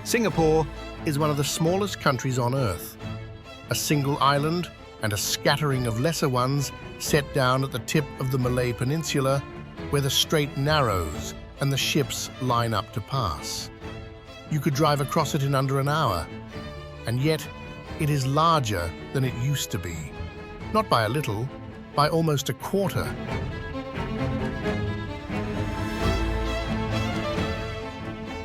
Singapore is one of the smallest countries on Earth. A single island and a scattering of lesser ones set down at the tip of the Malay Peninsula, where the strait narrows and the ships line up to pass. You could drive across it in under an hour, and yet it is larger than it used to be. Not by a little, by almost a quarter.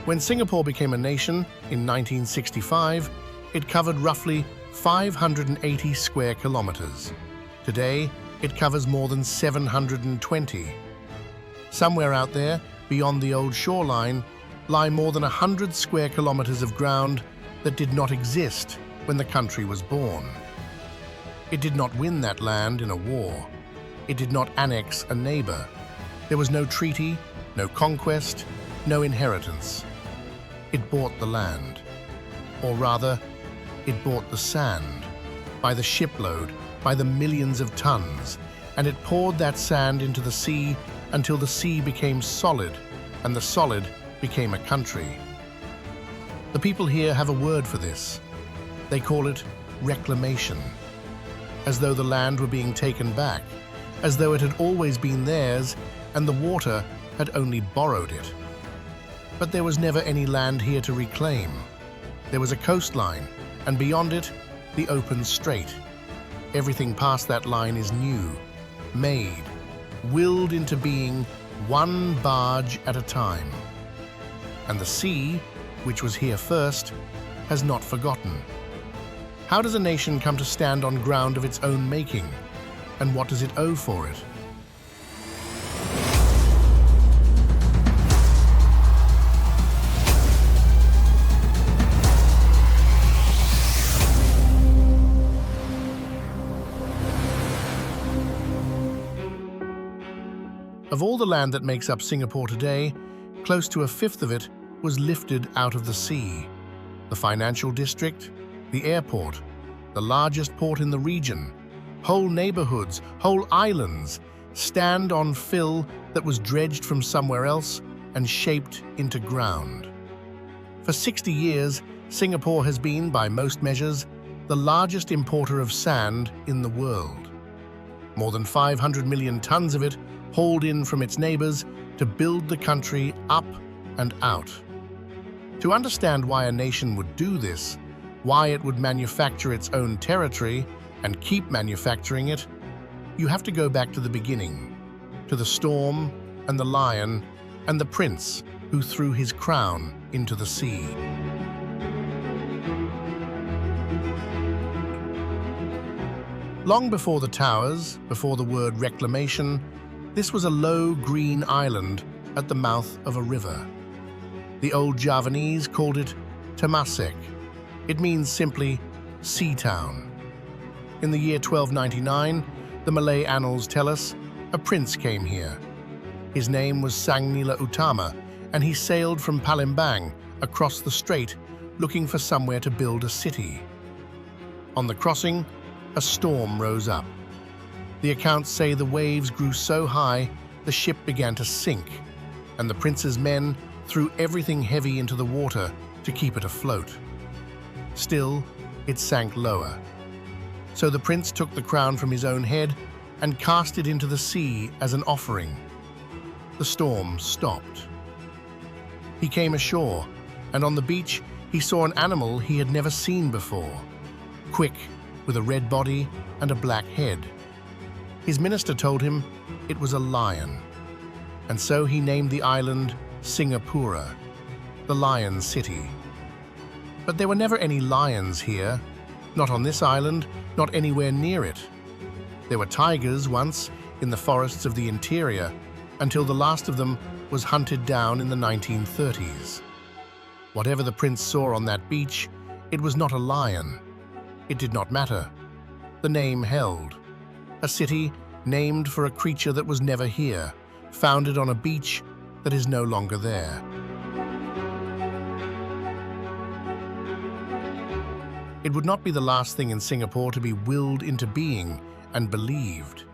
When Singapore became a nation in 1965, it covered roughly 580 square kilometers. Today, it covers more than 720. Somewhere out there, beyond the old shoreline, lie more than 100 square kilometers of ground that did not exist when the country was born. It did not win that land in a war. It did not annex a neighbor. There was no treaty, no conquest, no inheritance. It bought the land. Or rather, it bought the sand, by the shipload, by the millions of tons, and it poured that sand into the sea until the sea became solid, and the solid became a country. The people here have a word for this. They call it reclamation, as though the land were being taken back, as though it had always been theirs and the water had only borrowed it. But there was never any land here to reclaim. There was a coastline, and beyond it, the open strait. Everything past that line is new, made, willed into being one barge at a time. And the sea, which was here first, has not forgotten. How does a nation come to stand on ground of its own making? And what does it owe for it? Of all the land that makes up Singapore today, close to a fifth of it was lifted out of the sea. The financial district, the airport, the largest port in the region, whole neighborhoods, whole islands, stand on fill that was dredged from somewhere else and shaped into ground. For 60 years, Singapore has been, by most measures, the largest importer of sand in the world. More than 500 million tons of it hauled in from its neighbors to build the country up and out. To understand why a nation would do this, why it would manufacture its own territory and keep manufacturing it, you have to go back to the beginning, to the storm and the lion and the prince who threw his crown into the sea. Long before the towers, before the word reclamation, this was a low green island at the mouth of a river. The old Javanese called it Temasek. It means simply sea town. In the year 1299, the Malay annals tell us, a prince came here. His name was Sangnila Utama, and he sailed from Palembang across the strait looking for somewhere to build a city. On the crossing, a storm rose up. The accounts say the waves grew so high the ship began to sink, and the prince's men threw everything heavy into the water to keep it afloat. Still, it sank lower. So the prince took the crown from his own head and cast it into the sea as an offering. The storm stopped. He came ashore, and on the beach he saw an animal he had never seen before, quick, with a red body and a black head. His minister told him it was a lion, and so he named the island Singapura, the Lion City. But there were never any lions here, not on this island, not anywhere near it. There were tigers once in the forests of the interior, until the last of them was hunted down in the 1930s. Whatever the prince saw on that beach, it was not a lion. It did not matter. The name held. A city named for a creature that was never here, founded on a beach that is no longer there. It would not be the last thing in Singapore to be willed into being and believed.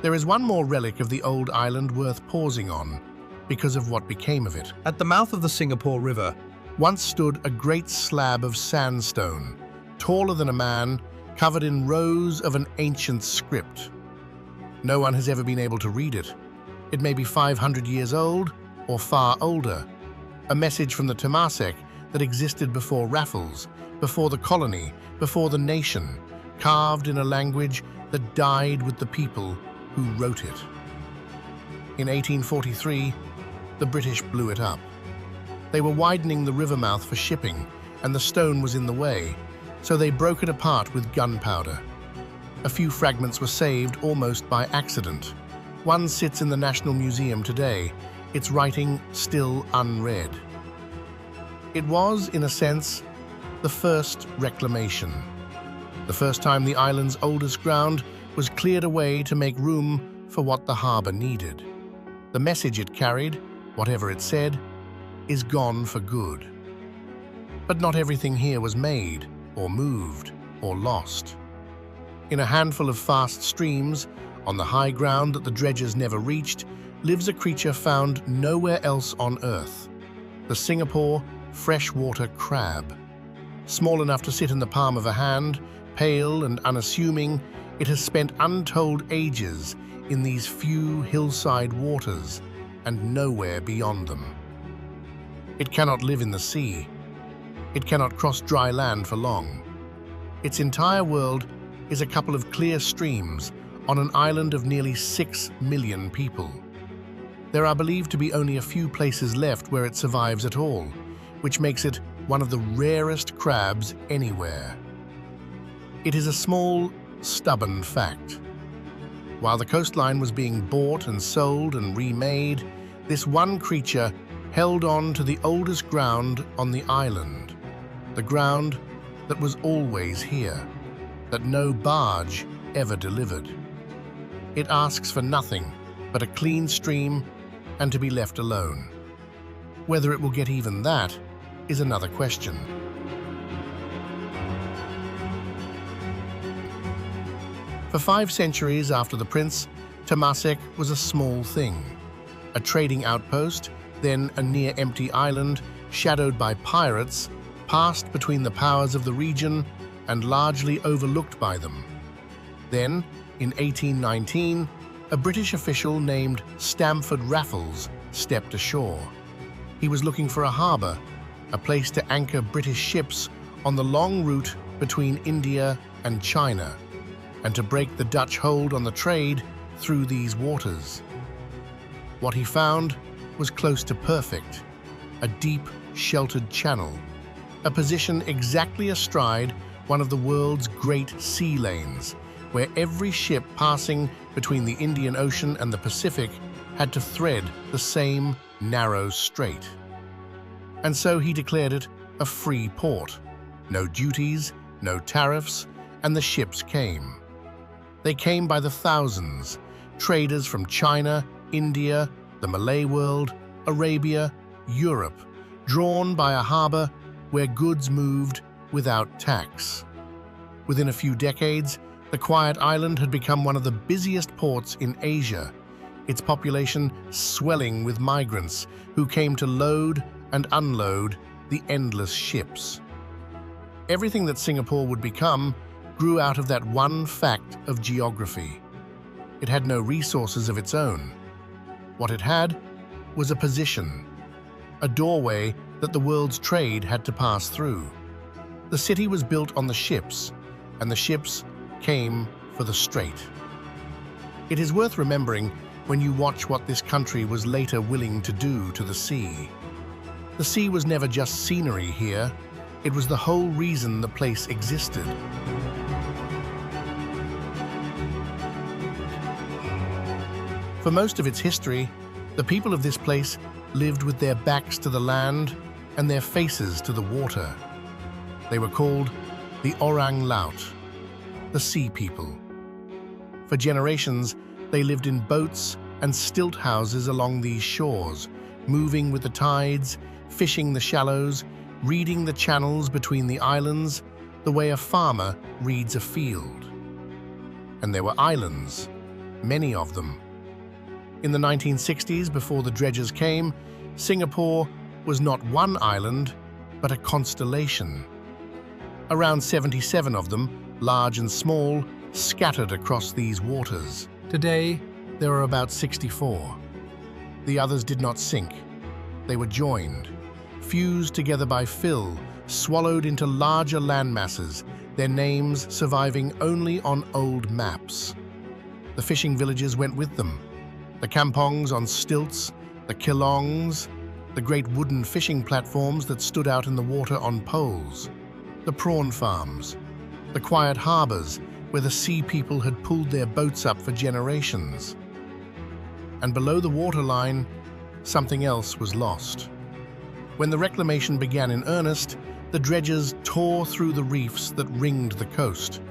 There is one more relic of the old island worth pausing on, because of what became of it. At the mouth of the Singapore River, once stood a great slab of sandstone, taller than a man, covered in rows of an ancient script. No one has ever been able to read it. It may be 500 years old or far older. A message from the Temasek that existed before Raffles, before the colony, before the nation, carved in a language that died with the people who wrote it. In 1843, the British blew it up. They were widening the river mouth for shipping, and the stone was in the way, so they broke it apart with gunpowder. A few fragments were saved almost by accident. One sits in the National Museum today, its writing still unread. It was, in a sense, the first reclamation. The first time the island's oldest ground was cleared away to make room for what the harbour needed. The message it carried, whatever it said, is gone for good. But not everything here was made, or moved, or lost. In a handful of fast streams, on the high ground that the dredgers never reached, lives a creature found nowhere else on Earth: the Singapore freshwater crab. Small enough to sit in the palm of a hand, pale and unassuming, it has spent untold ages in these few hillside waters and nowhere beyond them. It cannot live in the sea. It cannot cross dry land for long. Its entire world is a couple of clear streams on an island of nearly 6 million people. There are believed to be only a few places left where it survives at all, which makes it one of the rarest crabs anywhere. It is a small, stubborn fact. While the coastline was being bought and sold and remade, this one creature held on to the oldest ground on the island, the ground that was always here, that no barge ever delivered. It asks for nothing but a clean stream and to be left alone. Whether it will get even that is another question. For 5 centuries after the prince, Temasek was a small thing, a trading outpost, then a near-empty island shadowed by pirates, passed between the powers of the region and largely overlooked by them. Then, in 1819, a British official named Stamford Raffles stepped ashore. He was looking for a harbour, a place to anchor British ships on the long route between India and China, and to break the Dutch hold on the trade through these waters. What he found was close to perfect: a deep, sheltered channel, a position exactly astride one of the world's great sea lanes, where every ship passing between the Indian Ocean and the Pacific had to thread the same narrow strait. And so he declared it a free port. No duties, no tariffs, and the ships came. They came by the thousands, traders from China, India, the Malay world, Arabia, Europe, drawn by a harbour where goods moved without tax. Within a few decades, the quiet island had become one of the busiest ports in Asia, its population swelling with migrants who came to load and unload the endless ships. Everything that Singapore would become grew out of that one fact of geography. It had no resources of its own. What it had was a position, a doorway that the world's trade had to pass through. The city was built on the ships, and the ships came for the strait. It is worth remembering when you watch what this country was later willing to do to the sea. The sea was never just scenery here, it was the whole reason the place existed. For most of its history, the people of this place lived with their backs to the land and their faces to the water. They were called the Orang Laut, the Sea People. For generations, they lived in boats and stilt houses along these shores, moving with the tides, fishing the shallows, reading the channels between the islands, the way a farmer reads a field. And there were islands, many of them. In the 1960s, before the dredgers came, Singapore was not one island, but a constellation. Around 77 of them, large and small, scattered across these waters. Today, there are about 64. The others did not sink. They were joined, fused together by fill, swallowed into larger landmasses, their names surviving only on old maps. The fishing villages went with them. The kampongs on stilts, the kilongs, the great wooden fishing platforms that stood out in the water on poles, the prawn farms, the quiet harbors where the sea people had pulled their boats up for generations. And below the waterline, something else was lost. When the reclamation began in earnest, the dredgers tore through the reefs that ringed the coast.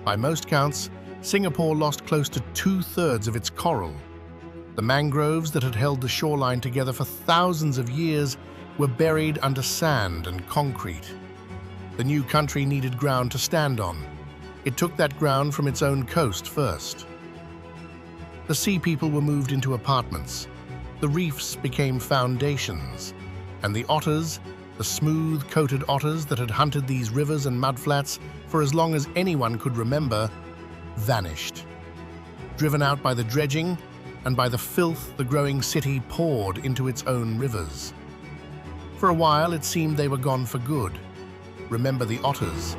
By most counts, Singapore lost close to 2/3 of its coral. The mangroves that had held the shoreline together for thousands of years were buried under sand and concrete. The new country needed ground to stand on. It took that ground from its own coast first. The sea people were moved into apartments. The reefs became foundations, and the otters, the smooth-coated otters that had hunted these rivers and mudflats for as long as anyone could remember, vanished. Driven out by the dredging and by the filth the growing city poured into its own rivers. For a while, it seemed they were gone for good. Remember the otters.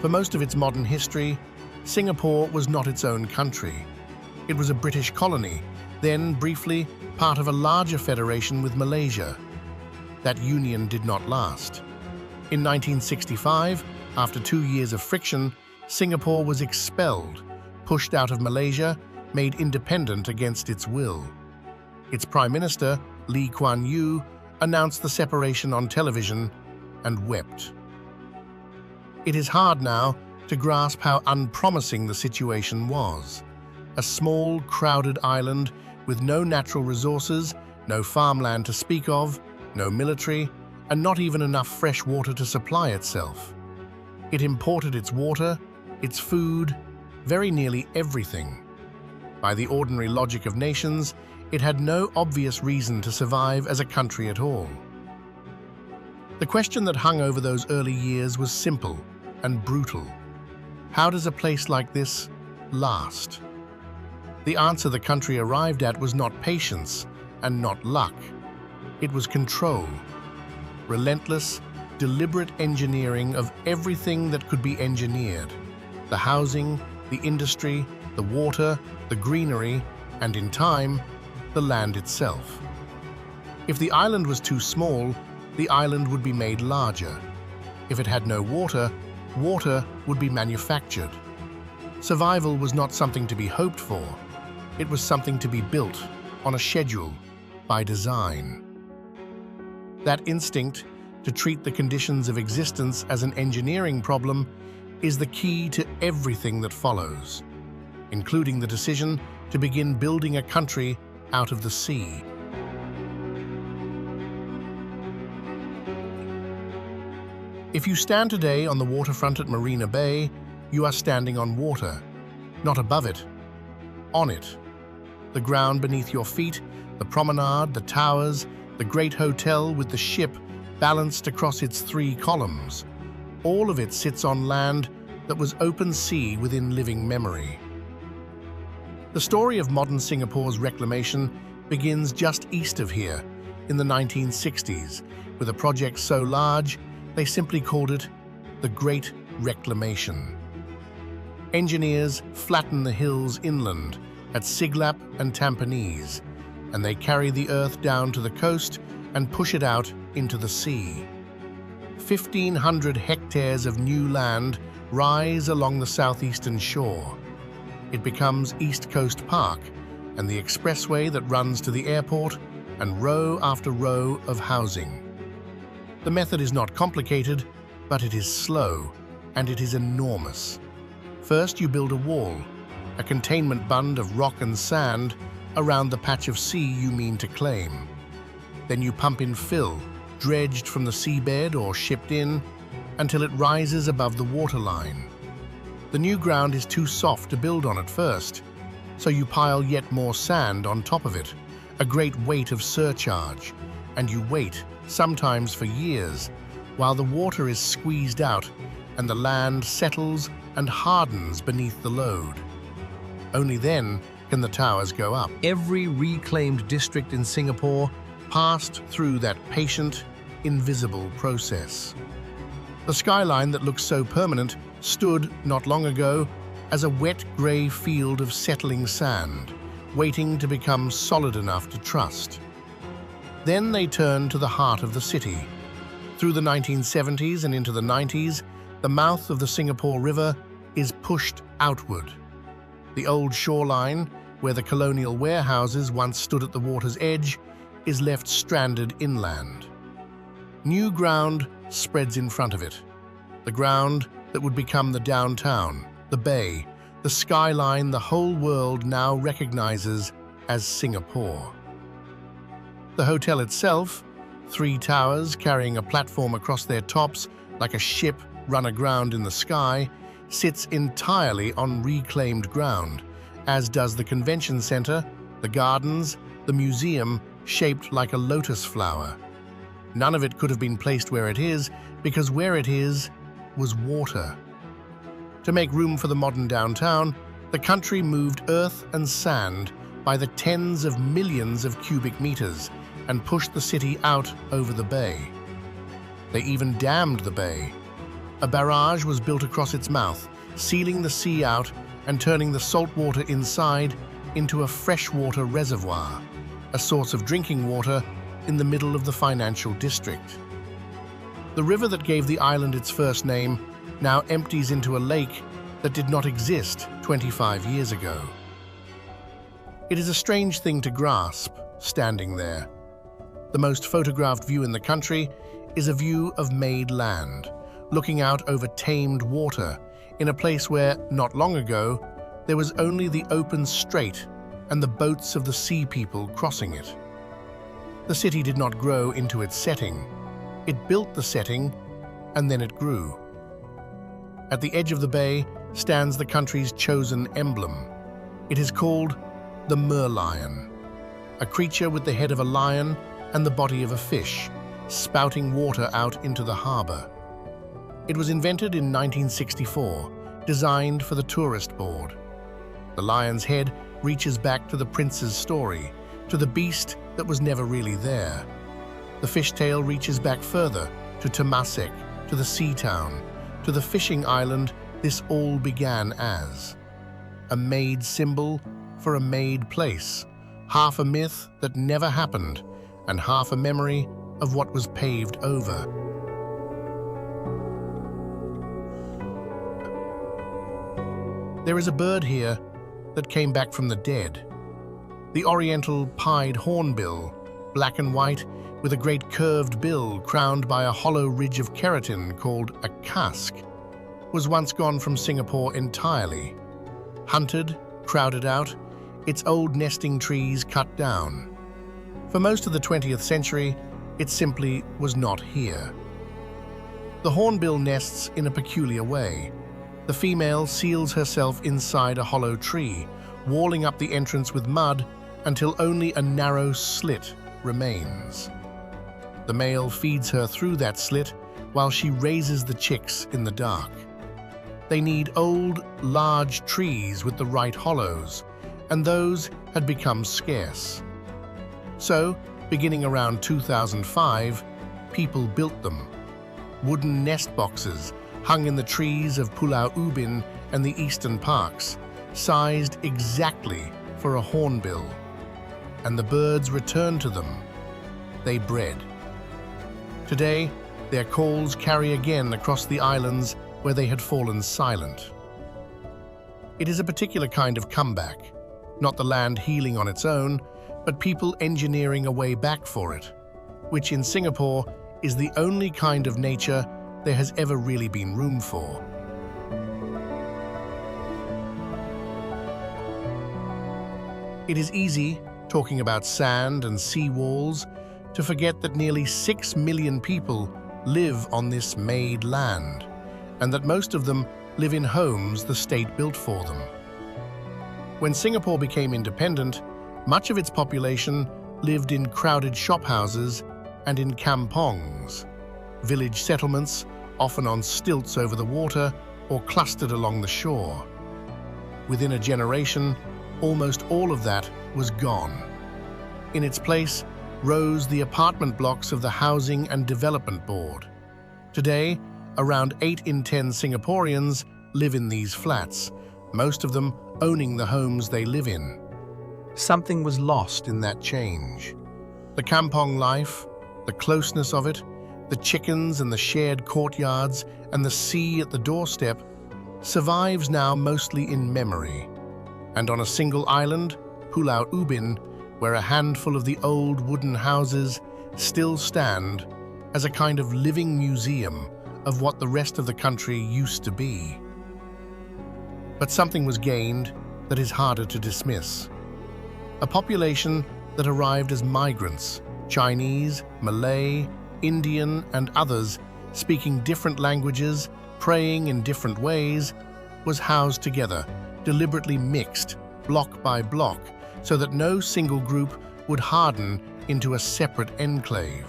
For most of its modern history, Singapore was not its own country. It was a British colony, then, briefly, part of a larger federation with Malaysia. That union did not last. In 1965, after 2 years of friction, Singapore was expelled, pushed out of Malaysia, made independent against its will. Its Prime Minister, Lee Kuan Yew, announced the separation on television and wept. It is hard now to grasp how unpromising the situation was. A small, crowded island with no natural resources, no farmland to speak of, no military, and not even enough fresh water to supply itself. It imported its water, its food, very nearly everything. By the ordinary logic of nations, it had no obvious reason to survive as a country at all. The question that hung over those early years was simple and brutal. How does a place like this last? The answer the country arrived at was not patience and not luck. It was control. Relentless, deliberate engineering of everything that could be engineered. The housing, the industry, the water, the greenery, and in time, the land itself. If the island was too small, the island would be made larger. If it had no water, water would be manufactured. Survival was not something to be hoped for. It was something to be built on a schedule, by design. That instinct to treat the conditions of existence as an engineering problem is the key to everything that follows, including the decision to begin building a country out of the sea. If you stand today on the waterfront at Marina Bay, you are standing on water, not above it, on it. The ground beneath your feet, the promenade, the towers, the great hotel with the ship balanced across its 3 columns. All of it sits on land that was open sea within living memory. The story of modern Singapore's reclamation begins just east of here, in the 1960s, with a project so large they simply called it the Great Reclamation. Engineers flatten the hills inland at Siglap and Tampines, and they carry the earth down to the coast and push it out into the sea. 1,500 hectares of new land rise along the southeastern shore. It becomes East Coast Park and the expressway that runs to the airport and row after row of housing. The method is not complicated, but it is slow and it is enormous. First, you build a wall, a containment bund of rock and sand around the patch of sea you mean to claim. Then you pump in fill, dredged from the seabed or shipped in, until it rises above the waterline. The new ground is too soft to build on at first, so you pile yet more sand on top of it, a great weight of surcharge, and you wait, sometimes for years, while the water is squeezed out and the land settles and hardens beneath the load. Only then can the towers go up. Every reclaimed district in Singapore passed through that patient, invisible process. The skyline that looks so permanent stood, not long ago, as a wet grey field of settling sand, waiting to become solid enough to trust. Then they turned to the heart of the city. Through the 1970s and into the 90s, the mouth of the Singapore River is pushed outward. The old shoreline, where the colonial warehouses once stood at the water's edge, is left stranded inland. New ground spreads in front of it. The ground that would become the downtown, the bay, the skyline the whole world now recognizes as Singapore. The hotel itself, 3 towers carrying a platform across their tops like a ship run aground in the sky, sits entirely on reclaimed ground, as does the convention center, the gardens, the museum shaped like a lotus flower. None of it could have been placed where it is, because where it is was water. To make room for the modern downtown, the country moved earth and sand by the tens of millions of cubic meters and pushed the city out over the bay. They even dammed the bay. A barrage was built across its mouth, sealing the sea out and turning the salt water inside into a freshwater reservoir, a source of drinking water in the middle of the financial district. The river that gave the island its first name now empties into a lake that did not exist 25 years ago. It is a strange thing to grasp, standing there. The most photographed view in the country is a view of made land, looking out over tamed water in a place where, not long ago, there was only the open strait and the boats of the sea people crossing it. The city did not grow into its setting. It built the setting, and then it grew. At the edge of the bay stands the country's chosen emblem. It is called the merlion, a creature with the head of a lion and the body of a fish, spouting water out into the harbor. It was invented in 1964, designed for the tourist board. The lion's head reaches back to the prince's story, to the beast that was never really there. The fishtail reaches back further, to Temasek, to the sea town, to the fishing island this all began as. A made symbol for a made place, half a myth that never happened, and half a memory of what was paved over. There is a bird here that came back from the dead. The oriental pied hornbill, black and white, with a great curved bill crowned by a hollow ridge of keratin called a casque, was once gone from Singapore entirely. Hunted, crowded out, its old nesting trees cut down. For most of the 20th century, it simply was not here. The hornbill nests in a peculiar way. The female seals herself inside a hollow tree, walling up the entrance with mud until only a narrow slit remains. The male feeds her through that slit while she raises the chicks in the dark. They need old, large trees with the right hollows, and those had become scarce. So, beginning around 2005, people built them. Wooden nest boxes hung in the trees of Pulau Ubin and the eastern parks, sized exactly for a hornbill. And the birds returned to them. They bred. Today, their calls carry again across the islands where they had fallen silent. It is a particular kind of comeback, not the land healing on its own, but people engineering a way back for it, which in Singapore is the only kind of nature there has ever really been room for. It is easy, talking about sand and sea walls, to forget that nearly 6 million people live on this made land, and that most of them live in homes the state built for them. When Singapore became independent, much of its population lived in crowded shophouses and in kampongs, village settlements often on stilts over the water or clustered along the shore. Within a generation, almost all of that was gone. In its place rose the apartment blocks of the Housing and Development Board. Today, around 8 in 10 Singaporeans live in these flats, most of them owning the homes they live in. Something was lost in that change. The kampong life, the closeness of it, the chickens and the shared courtyards and the sea at the doorstep survives now mostly in memory. And on a single island, Pulau Ubin, where a handful of the old wooden houses still stand as a kind of living museum of what the rest of the country used to be. But something was gained that is harder to dismiss. A population that arrived as migrants, Chinese, Malay, Indian, and others speaking different languages, praying in different ways, was housed together, deliberately mixed, block by block, so that no single group would harden into a separate enclave.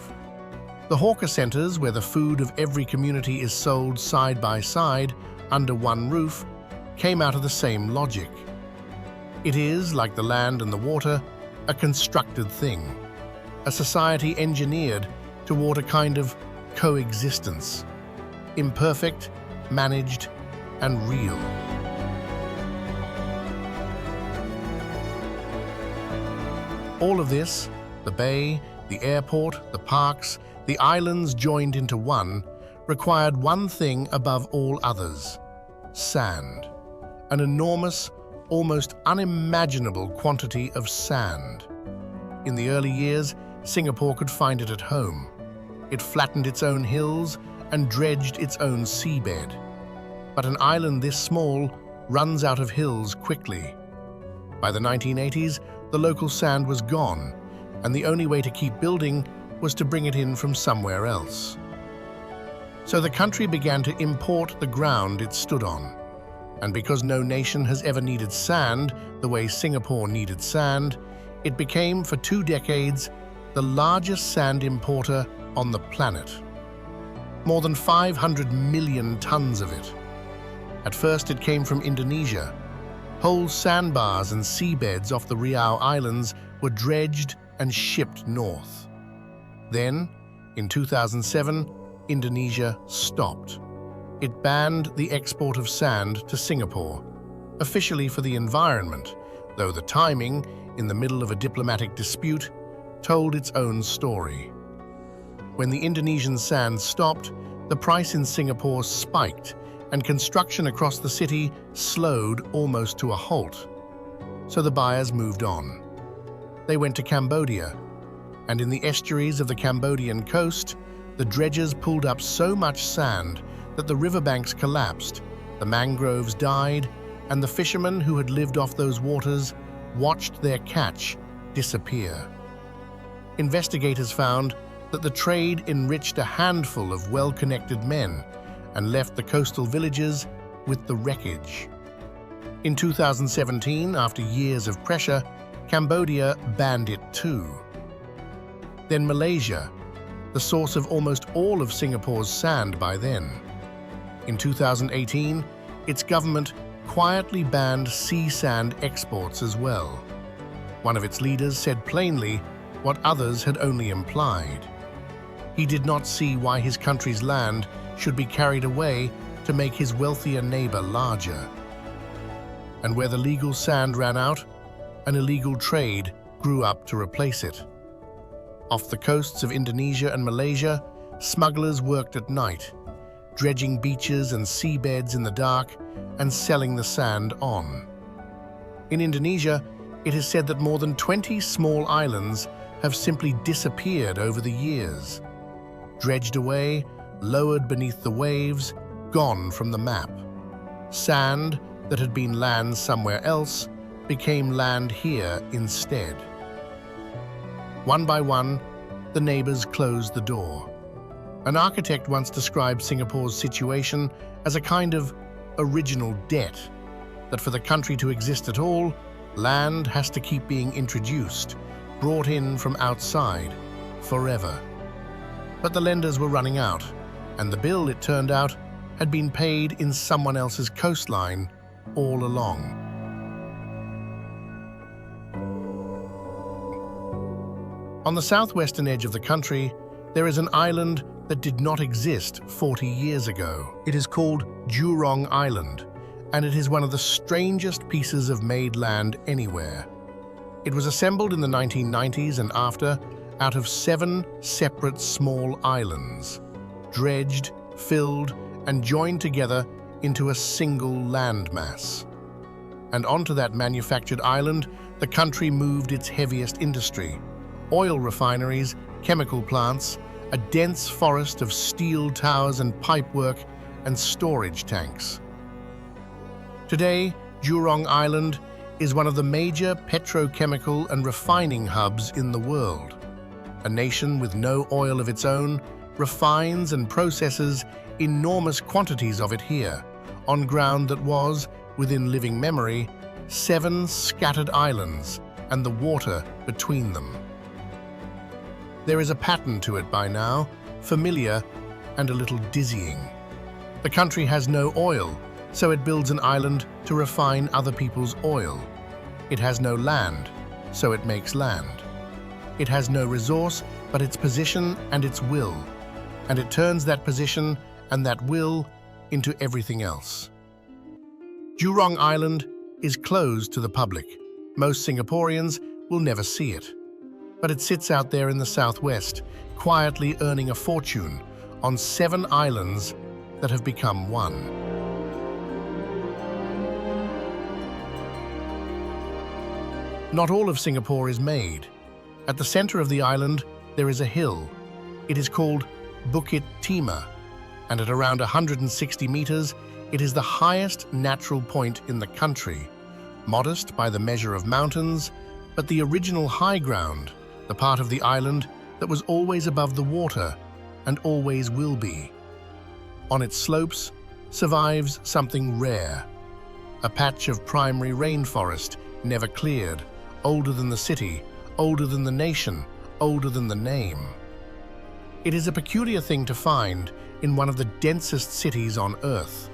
The hawker centers, where the food of every community is sold side by side under one roof, came out of the same logic. It is, like the land and the water, a constructed thing, a society engineered toward a kind of coexistence, imperfect, managed, and real. All of this, the bay, the airport, the parks, the islands joined into one, required one thing above all others: sand. An enormous, almost unimaginable quantity of sand. In the early years, Singapore could find it at home. It flattened its own hills and dredged its own seabed. But an island this small runs out of hills quickly. By the 1980s, the local sand was gone, and the only way to keep building was to bring it in from somewhere else. So the country began to import the ground it stood on. And because no nation has ever needed sand the way Singapore needed sand, it became, for 2 decades, the largest sand importer on the planet. More than 500 million tons of it. At first it came from Indonesia. Whole sandbars and seabeds off the Riau Islands were dredged and shipped north. Then, in 2007, Indonesia stopped. It banned the export of sand to Singapore, officially for the environment, though the timing, in the middle of a diplomatic dispute, told its own story. When the Indonesian sand stopped, the price in Singapore spiked, and construction across the city slowed almost to a halt. So the buyers moved on. They went to Cambodia, and in the estuaries of the Cambodian coast, the dredgers pulled up so much sand that the riverbanks collapsed, the mangroves died, and the fishermen who had lived off those waters watched their catch disappear. Investigators found that the trade enriched a handful of well-connected men and left the coastal villages with the wreckage. In 2017, after years of pressure, Cambodia banned it too. Then Malaysia, the source of almost all of Singapore's sand by then. In 2018, its government quietly banned sea sand exports as well. One of its leaders said plainly what others had only implied. He did not see why his country's land should be carried away to make his wealthier neighbor larger. And where the legal sand ran out, an illegal trade grew up to replace it. Off the coasts of Indonesia and Malaysia, smugglers worked at night, dredging beaches and seabeds in the dark and selling the sand on. In Indonesia, it is said that more than 20 small islands have simply disappeared over the years. Dredged away, lowered beneath the waves, gone from the map. Sand that had been land somewhere else became land here instead. One by one, the neighbors closed the door. An architect once described Singapore's situation as a kind of original debt, that for the country to exist at all, land has to keep being introduced, brought in from outside, forever. But the lenders were running out, and the bill, it turned out, had been paid in someone else's coastline all along. On the southwestern edge of the country, there is an island that did not exist 40 years ago. It is called Jurong Island, and it is one of the strangest pieces of made land anywhere. It was assembled in the 1990s and after out of 7 separate small islands, dredged, filled, and joined together into a single landmass. And onto that manufactured island, the country moved its heaviest industry: oil refineries, chemical plants, a dense forest of steel towers and pipework, and storage tanks. Today, Jurong Island is one of the major petrochemical and refining hubs in the world. A nation with no oil of its own refines and processes enormous quantities of it here, on ground that was, within living memory, 7 scattered islands and the water between them. There is a pattern to it by now, familiar and a little dizzying. The country has no oil, so it builds an island to refine other people's oil. It has no land, so it makes land. It has no resource but its position and its will, and it turns that position and that will into everything else. Jurong Island is closed to the public. Most Singaporeans will never see it. But it sits out there in the southwest, quietly earning a fortune on 7 islands that have become one. Not all of Singapore is made. At the center of the island, there is a hill. It is called Bukit Timah, and at around 160 meters, it is the highest natural point in the country. Modest by the measure of mountains, but the original high ground, the part of the island that was always above the water and always will be. On its slopes survives something rare, a patch of primary rainforest, never cleared, older than the city, older than the nation, older than the name. It is a peculiar thing to find in one of the densest cities on Earth,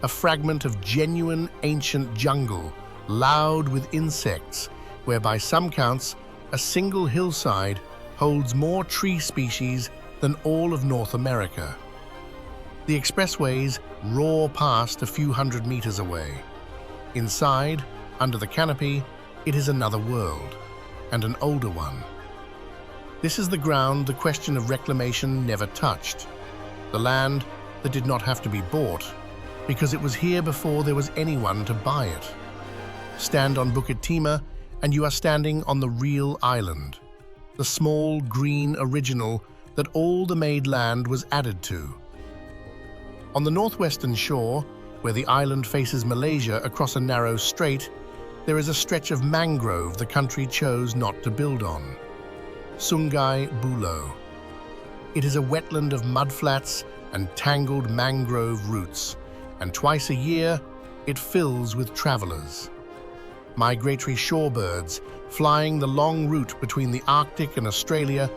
a fragment of genuine ancient jungle, loud with insects, where by some counts, a single hillside holds more tree species than all of North America. The expressways roar past a few hundred meters away. Inside, under the canopy, it is another world, and an older one. This is the ground the question of reclamation never touched, the land that did not have to be bought, because it was here before there was anyone to buy it. Stand on Bukit Timah, and you are standing on the real island, the small green original that all the made land was added to. On the northwestern shore, where the island faces Malaysia across a narrow strait, there is a stretch of mangrove the country chose not to build on. Sungai Buloh. It is a wetland of mudflats and tangled mangrove roots, and twice a year it fills with travelers. Migratory shorebirds, flying the long route between the Arctic and Australia,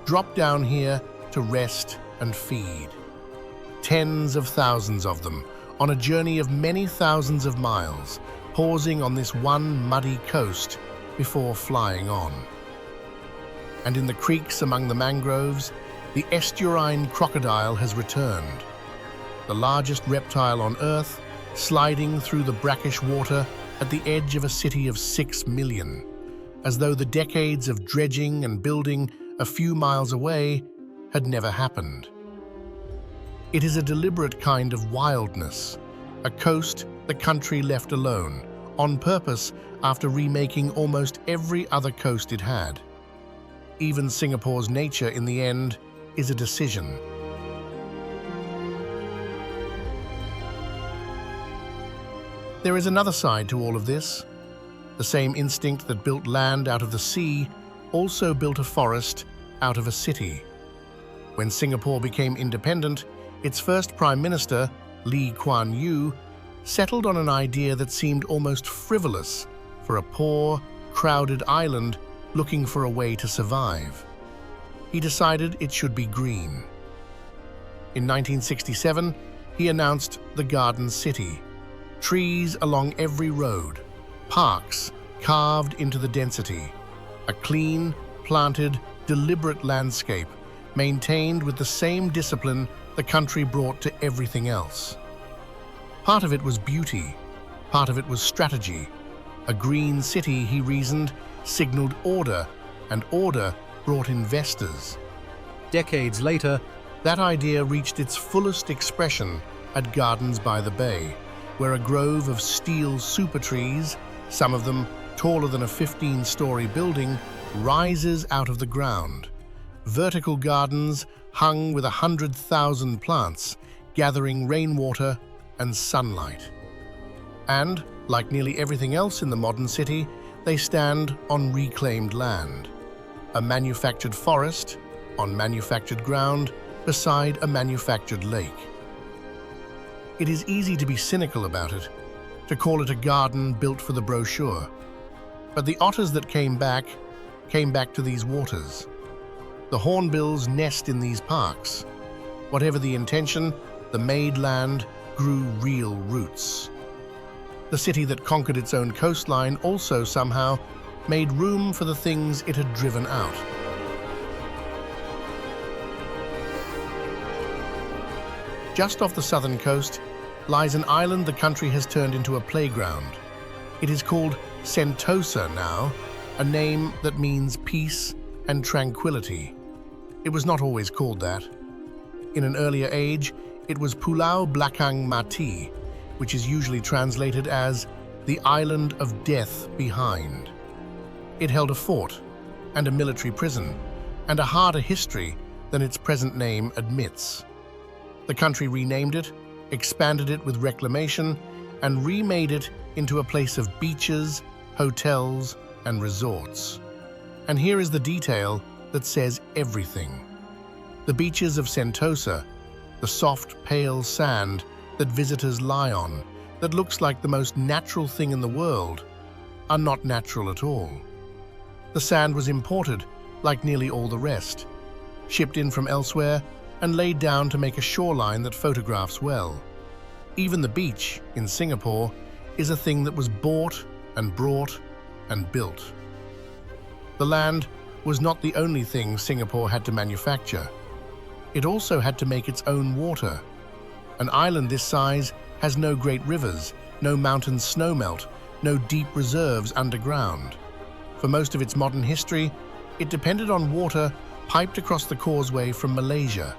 drop down here to rest and feed. Tens of thousands of them, on a journey of many thousands of miles, pausing on this one muddy coast before flying on. And in the creeks among the mangroves, the estuarine crocodile has returned, the largest reptile on Earth, sliding through the brackish water at the edge of a city of 6 million, as though the decades of dredging and building a few miles away had never happened. It is a deliberate kind of wildness, a coast the country left alone, on purpose after remaking almost every other coast it had. Even Singapore's nature, in the end, is a decision. There is another side to all of this. The same instinct that built land out of the sea also built a forest out of a city. When Singapore became independent, its first Prime Minister, Lee Kuan Yew, settled on an idea that seemed almost frivolous for a poor, crowded island looking for a way to survive. He decided it should be green. In 1967, he announced the Garden City. Trees along every road, parks carved into the density, a clean, planted, deliberate landscape maintained with the same discipline the country brought to everything else. Part of it was beauty, part of it was strategy. A green city, he reasoned, signaled order, and order brought investors. Decades later, that idea reached its fullest expression at Gardens by the Bay, where a grove of steel super trees, some of them taller than a 15-story building, rises out of the ground. Vertical gardens hung with 100,000 plants, gathering rainwater and sunlight. And, like nearly everything else in the modern city, they stand on reclaimed land. A manufactured forest, on manufactured ground, beside a manufactured lake. It is easy to be cynical about it, to call it a garden built for the brochure. But the otters that came back to these waters. The hornbills nest in these parks. Whatever the intention, the made land grew real roots. The city that conquered its own coastline also somehow made room for the things it had driven out. Just off the southern coast lies an island the country has turned into a playground. It is called Sentosa now, a name that means peace and tranquility. It was not always called that. In an earlier age, it was Pulau Belakang Mati, which is usually translated as the Island of Death Behind. It held a fort and a military prison, and a harder history than its present name admits. The country renamed it, expanded it with reclamation, and remade it into a place of beaches, hotels, and resorts. And here is the detail that says everything. The beaches of Sentosa, the soft, pale sand that visitors lie on, that looks like the most natural thing in the world, are not natural at all. The sand was imported, like nearly all the rest, shipped in from elsewhere and laid down to make a shoreline that photographs well. Even the beach in Singapore is a thing that was bought and brought and built. The land was not the only thing Singapore had to manufacture. It also had to make its own water. An island this size has no great rivers, no mountain snowmelt, no deep reserves underground. For most of its modern history, it depended on water piped across the causeway from Malaysia,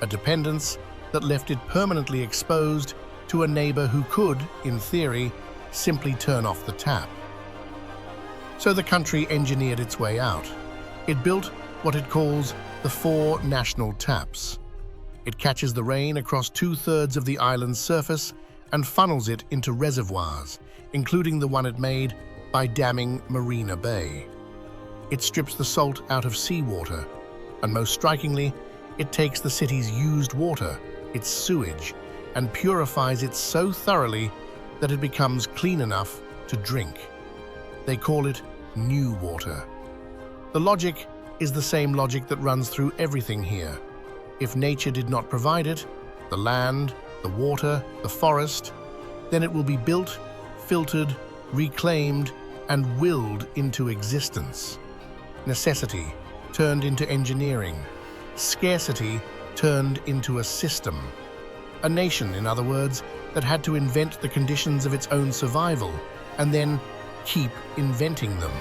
a dependence that left it permanently exposed to a neighbor who could, in theory, simply turn off the tap. So the country engineered its way out. It built what it calls the 4 national taps. It catches the rain across 2/3 of the island's surface and funnels it into reservoirs, including the one it made by damming Marina Bay. It strips the salt out of seawater, and most strikingly, it takes the city's used water, its sewage, and purifies it so thoroughly that it becomes clean enough to drink. They call it new water. The logic is the same logic that runs through everything here. If nature did not provide it, the land, the water, the forest, then it will be built, filtered, reclaimed, and willed into existence. Necessity turned into engineering. Scarcity turned into a system. A nation, in other words, that had to invent the conditions of its own survival and then keep inventing them.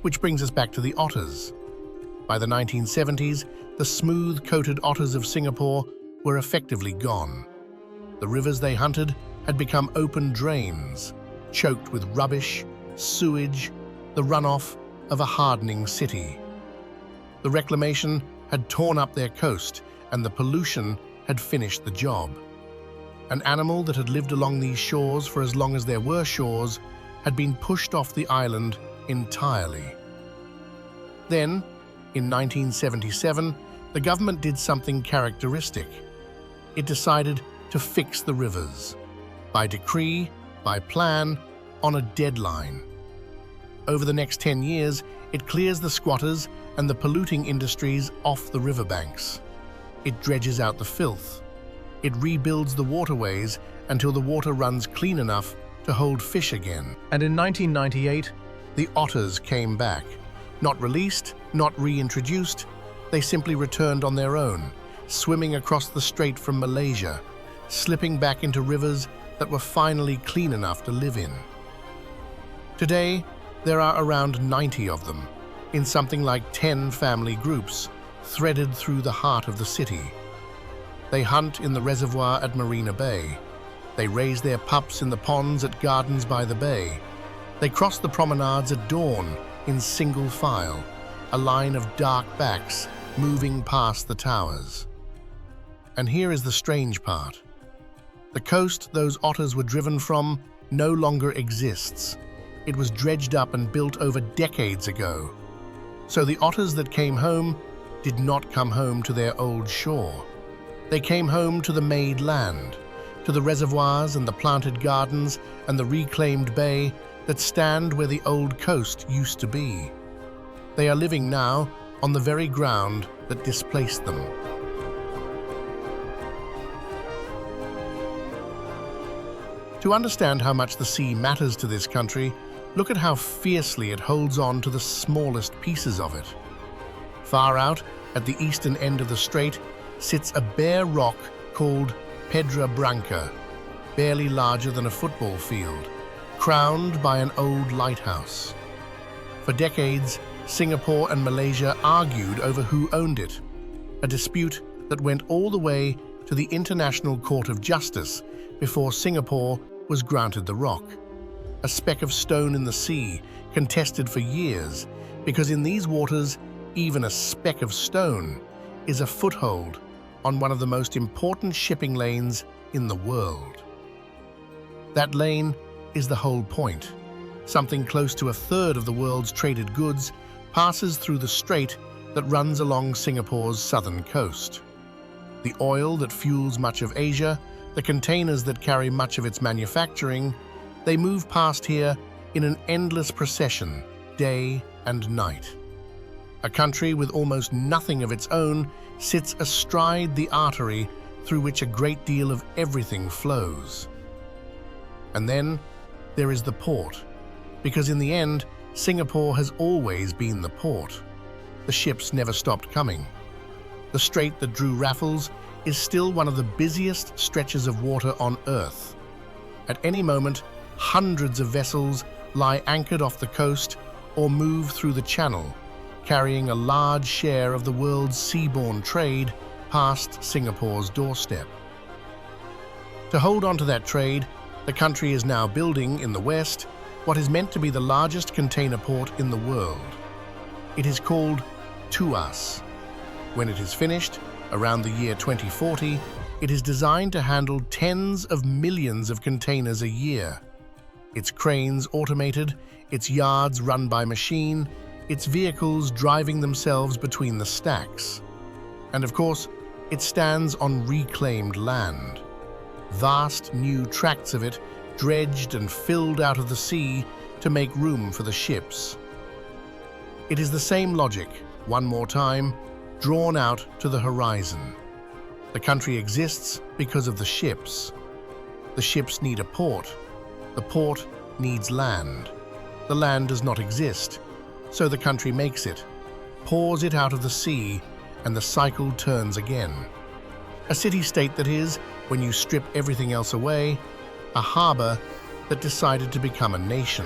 Which brings us back to the otters. By the 1970s, the smooth-coated otters of Singapore were effectively gone. The rivers they hunted had become open drains, choked with rubbish, sewage, the runoff of a hardening city. The reclamation had torn up their coast, and the pollution had finished the job. An animal that had lived along these shores for as long as there were shores had been pushed off the island entirely. Then, in 1977, the government did something characteristic. It decided to fix the rivers. By decree, by plan, on a deadline. Over the next 10 years, it clears the squatters and the polluting industries off the riverbanks. It dredges out the filth. It rebuilds the waterways until the water runs clean enough to hold fish again. And in 1998, the otters came back. Not released, not reintroduced, they simply returned on their own, swimming across the strait from Malaysia, slipping back into rivers that were finally clean enough to live in. Today, there are around 90 of them, in something like 10 family groups, threaded through the heart of the city. They hunt in the reservoir at Marina Bay. They raise their pups in the ponds at Gardens by the Bay. They cross the promenades at dawn in single file, a line of dark backs moving past the towers. And here is the strange part. The coast those otters were driven from no longer exists. It was dredged up and built over decades ago. So the otters that came home did not come home to their old shore. They came home to the made land, to the reservoirs and the planted gardens and the reclaimed bay that stand where the old coast used to be. They are living now on the very ground that displaced them. To understand how much the sea matters to this country, look at how fiercely it holds on to the smallest pieces of it. Far out, at the eastern end of the strait, sits a bare rock called Pedra Branca, barely larger than a football field, crowned by an old lighthouse. For decades, Singapore and Malaysia argued over who owned it, a dispute that went all the way to the International Court of Justice before Singapore was granted the rock. A speck of stone in the sea, contested for years, because in these waters, even a speck of stone is a foothold on one of the most important shipping lanes in the world. That lane is the whole point. Something close to a third of the world's traded goods passes through the strait that runs along Singapore's southern coast. The oil that fuels much of Asia, the containers that carry much of its manufacturing, they move past here in an endless procession, day and night. A country with almost nothing of its own sits astride the artery through which a great deal of everything flows. And then there is the port, because in the end, Singapore has always been the port. The ships never stopped coming. The strait that drew Raffles is still one of the busiest stretches of water on Earth. At any moment, hundreds of vessels lie anchored off the coast or move through the channel, carrying a large share of the world's seaborne trade past Singapore's doorstep. To hold on to that trade, the country is now building, in the west, what is meant to be the largest container port in the world. It is called Tuas. When it is finished, around the year 2040, it is designed to handle tens of millions of containers a year. Its cranes automated, its yards run by machine, its vehicles driving themselves between the stacks. And of course, it stands on reclaimed land. Vast new tracts of it dredged and filled out of the sea to make room for the ships. It is the same logic, one more time, drawn out to the horizon. The country exists because of the ships. The ships need a port. The port needs land. The land does not exist, so the country makes it, pours it out of the sea, and the cycle turns again. A city-state that is, when you strip everything else away, a harbor that decided to become a nation.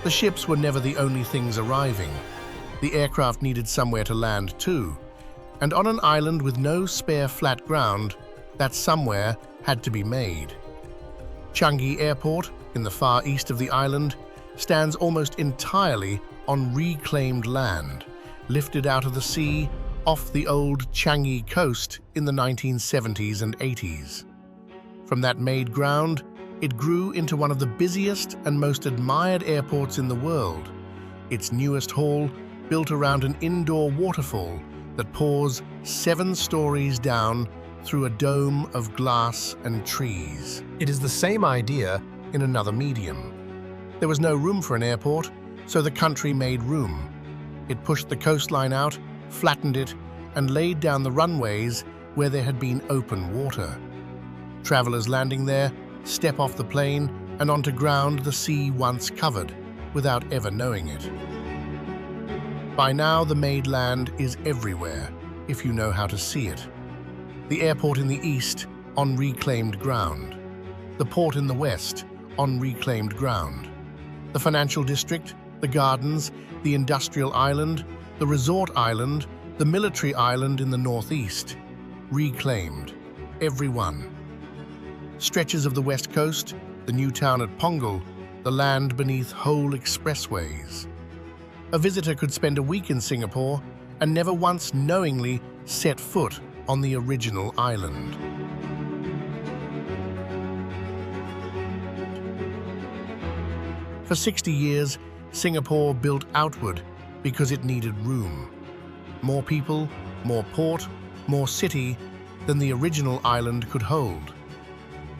The ships were never the only things arriving. The aircraft needed somewhere to land too, and on an island with no spare flat ground, that somewhere had to be made. Changi Airport, in the far east of the island, stands almost entirely on reclaimed land, lifted out of the sea off the old Changi coast in the 1970s and 80s. From that made ground, it grew into one of the busiest and most admired airports in the world. Its newest hall, built around an indoor waterfall that pours 7 stories down through a dome of glass and trees. It is the same idea. In another medium. There was no room for an airport, so the country made room. It pushed the coastline out, flattened it, and laid down the runways where there had been open water. Travelers landing there step off the plane and onto ground the sea once covered, without ever knowing it. By now, the made land is everywhere, if you know how to see it. The airport in the east, on reclaimed ground. The port in the west, on reclaimed ground. The financial district, the gardens, the industrial island, the resort island, the military island in the northeast. Reclaimed. Every one. Stretches of the west coast, the new town at Pongal, the land beneath whole expressways. A visitor could spend a week in Singapore and never once knowingly set foot on the original island. For 60 years, Singapore built outward because it needed room. More people, more port, more city than the original island could hold.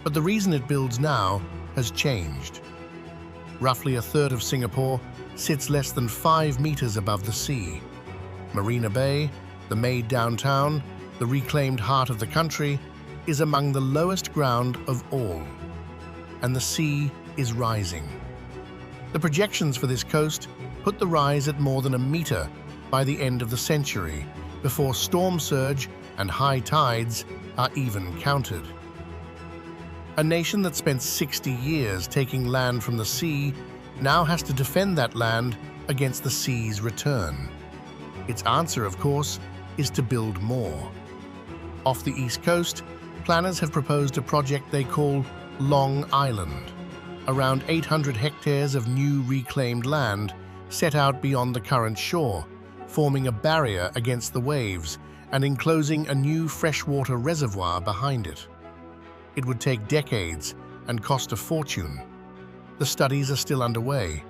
But the reason it builds now has changed. Roughly a third of Singapore sits less than 5 meters above the sea. Marina Bay, the made downtown, the reclaimed heart of the country, is among the lowest ground of all. And the sea is rising. The projections for this coast put the rise at more than a meter by the end of the century, before storm surge and high tides are even counted. A nation that spent 60 years taking land from the sea now has to defend that land against the sea's return. Its answer, of course, is to build more. Off the east coast, planners have proposed a project they call Long Island. Around 800 hectares of new reclaimed land set out beyond the current shore, forming a barrier against the waves and enclosing a new freshwater reservoir behind it. It would take decades and cost a fortune. The studies are still underway.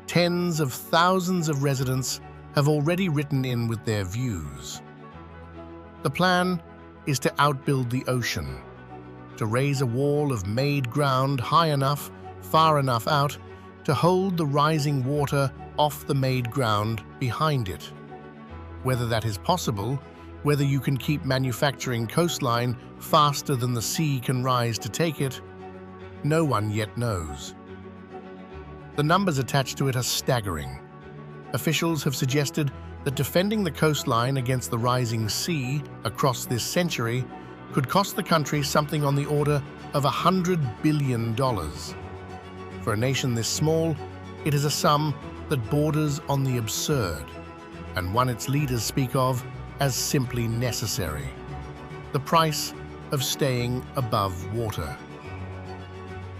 Tens of thousands of residents have already written in with their views. The plan is to outbuild the ocean, to raise a wall of made ground high enough, far enough out, to hold the rising water off the made ground behind it. Whether that is possible, whether you can keep manufacturing coastline faster than the sea can rise to take it, no one yet knows. The numbers attached to it are staggering. Officials have suggested that defending the coastline against the rising sea across this century could cost the country something on the order of $100 billion. For a nation this small, it is a sum that borders on the absurd, and one its leaders speak of as simply necessary. The price of staying above water.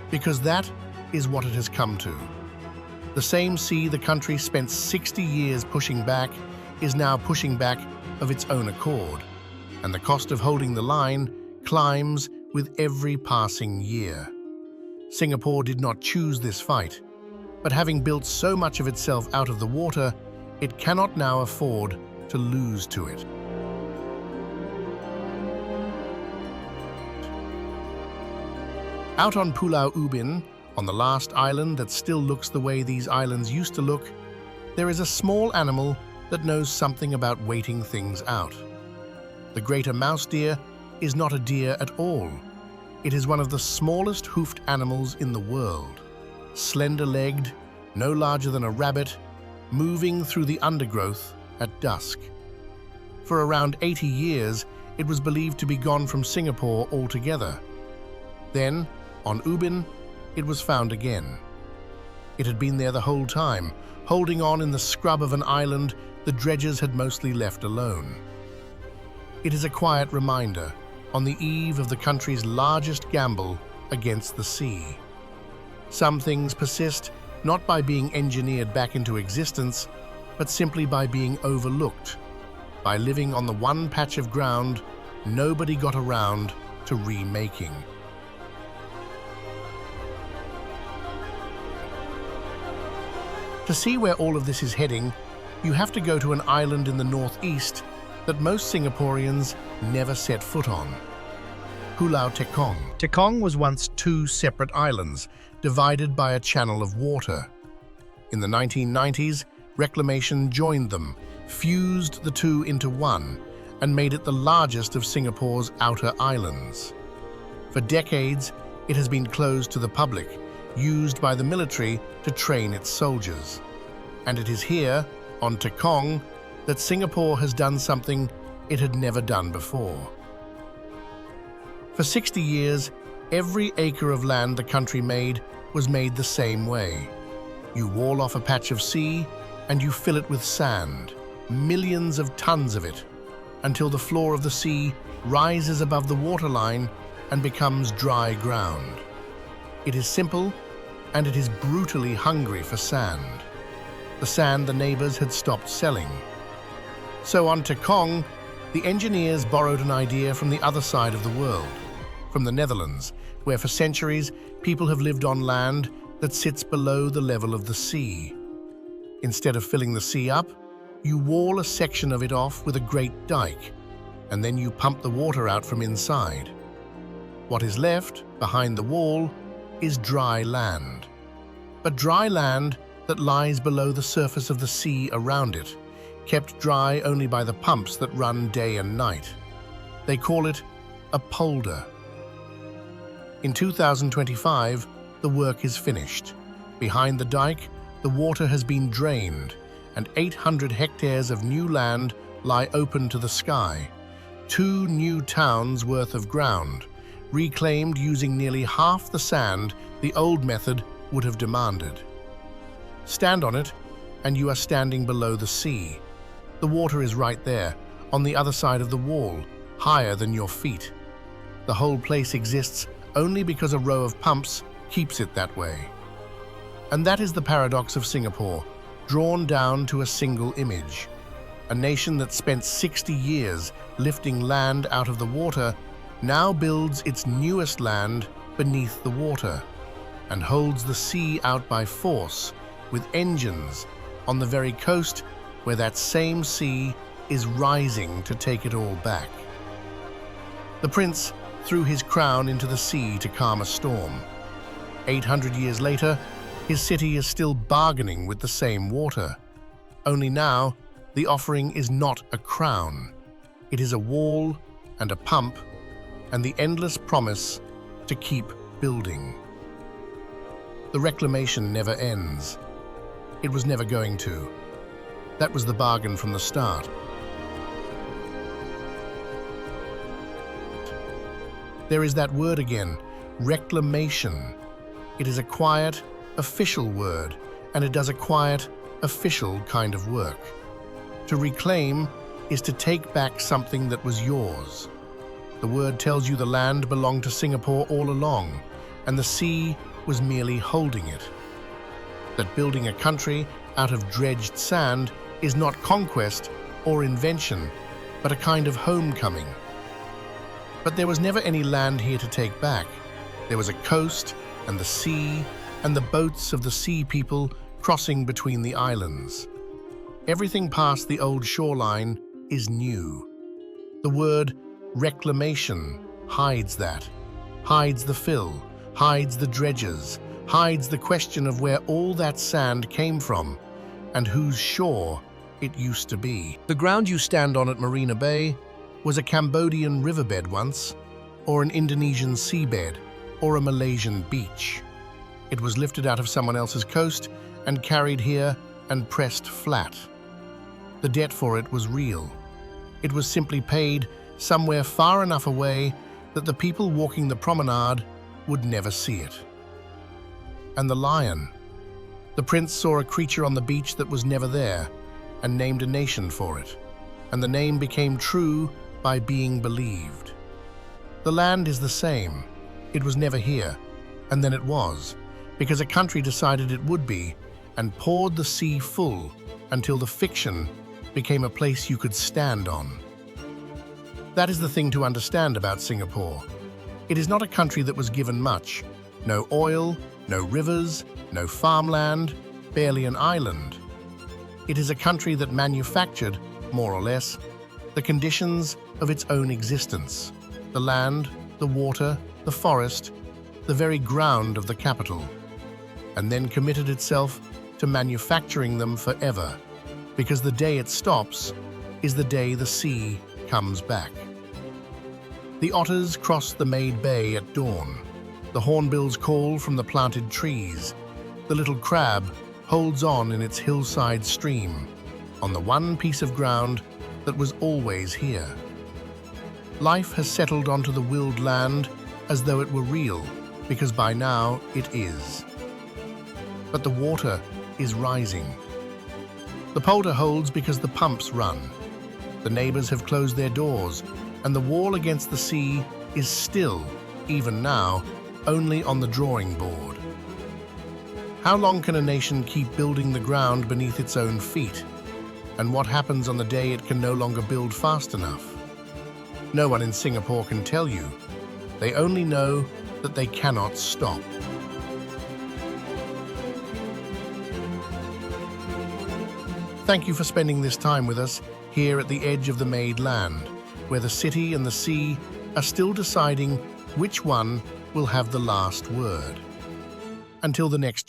Because that is what it has come to. The same sea the country spent 60 years pushing back is now pushing back of its own accord, and the cost of holding the line climbs with every passing year. Singapore did not choose this fight, but having built so much of itself out of the water, it cannot now afford to lose to it. Out on Pulau Ubin, on the last island that still looks the way these islands used to look, there is a small animal that knows something about waiting things out. The greater mouse deer is not a deer at all. It is one of the smallest hoofed animals in the world. Slender-legged, no larger than a rabbit, moving through the undergrowth at dusk. For around 80 years, it was believed to be gone from Singapore altogether. Then, on Ubin, it was found again. It had been there the whole time, holding on in the scrub of an island the dredgers had mostly left alone. It is a quiet reminder, on the eve of the country's largest gamble against the sea. Some things persist not by being engineered back into existence, but simply by being overlooked, by living on the one patch of ground nobody got around to remaking. To see where all of this is heading, you have to go to an island in the northeast that most Singaporeans never set foot on. Pulau Tekong. Tekong was once two separate islands, divided by a channel of water. In the 1990s, Reclamation joined them, fused the two into one, and made it the largest of Singapore's outer islands. For decades, it has been closed to the public, used by the military to train its soldiers. And it is here, on Tekong, that Singapore has done something it had never done before. For 60 years, every acre of land the country made was made the same way. You wall off a patch of sea and you fill it with sand, millions of tons of it, until the floor of the sea rises above the waterline and becomes dry ground. It is simple, and it is brutally hungry for sand. The sand the neighbors had stopped selling. So on Tekong, the engineers borrowed an idea from the other side of the world, from the Netherlands, where for centuries people have lived on land that sits below the level of the sea. Instead of filling the sea up, you wall a section of it off with a great dike, and then you pump the water out from inside. What is left, behind the wall, is dry land. But dry land that lies below the surface of the sea around it, kept dry only by the pumps that run day and night. They call it a polder. In 2025, the work is finished. Behind the dike, the water has been drained, and 800 hectares of new land lie open to the sky. 2 new towns worth of ground, reclaimed using nearly half the sand the old method would have demanded. Stand on it, and you are standing below the sea. The water is right there, on the other side of the wall, higher than your feet. The whole place exists only because a row of pumps keeps it that way. And that is the paradox of Singapore, drawn down to a single image. A nation that spent 60 years lifting land out of the water now builds its newest land beneath the water and holds the sea out by force with engines on the very coast where that same sea is rising to take it all back. The prince threw his crown into the sea to calm a storm. 800 years later, his city is still bargaining with the same water. Only now, the offering is not a crown. It is a wall and a pump and the endless promise to keep building. The reclamation never ends. It was never going to. That was the bargain from the start. There is that word again, reclamation. It is a quiet, official word, and it does a quiet, official kind of work. To reclaim is to take back something that was yours. The word tells you the land belonged to Singapore all along, and the sea was merely holding it. That building a country out of dredged sand is not conquest or invention, but a kind of homecoming. But there was never any land here to take back. There was a coast and the sea and the boats of the sea people crossing between the islands. Everything past the old shoreline is new. The word reclamation hides that, hides the fill, hides the dredges, hides the question of where all that sand came from and whose shore it used to be. The ground you stand on at Marina Bay was a Cambodian riverbed once, or an Indonesian seabed, or a Malaysian beach. It was lifted out of someone else's coast and carried here and pressed flat. The debt for it was real. It was simply paid somewhere far enough away that the people walking the promenade would never see it. And the lion. The prince saw a creature on the beach that was never there and named a nation for it. And the name became true by being believed. The land is the same. It was never here, and then it was, because a country decided it would be and poured the sea full until the fiction became a place you could stand on. That is the thing to understand about Singapore. It is not a country that was given much. No oil, no rivers, no farmland, barely an island. It is a country that manufactured, more or less, the conditions of its own existence. The land, the water, the forest, the very ground of the capital, and then committed itself to manufacturing them forever, because the day it stops is the day the sea comes back. The otters cross the Maid Bay at dawn. The hornbills call from the planted trees. The little crab holds on in its hillside stream, on the one piece of ground that was always here. Life has settled onto the willed land as though it were real, because by now it is. But the water is rising. The polder holds because the pumps run. The neighbors have closed their doors, and the wall against the sea is still, even now, only on the drawing board. How long can a nation keep building the ground beneath its own feet? And what happens on the day it can no longer build fast enough? No one in Singapore can tell you. They only know that they cannot stop. Thank you for spending this time with us here at the edge of the made land, where the city and the sea are still deciding which one will have the last word. Until the next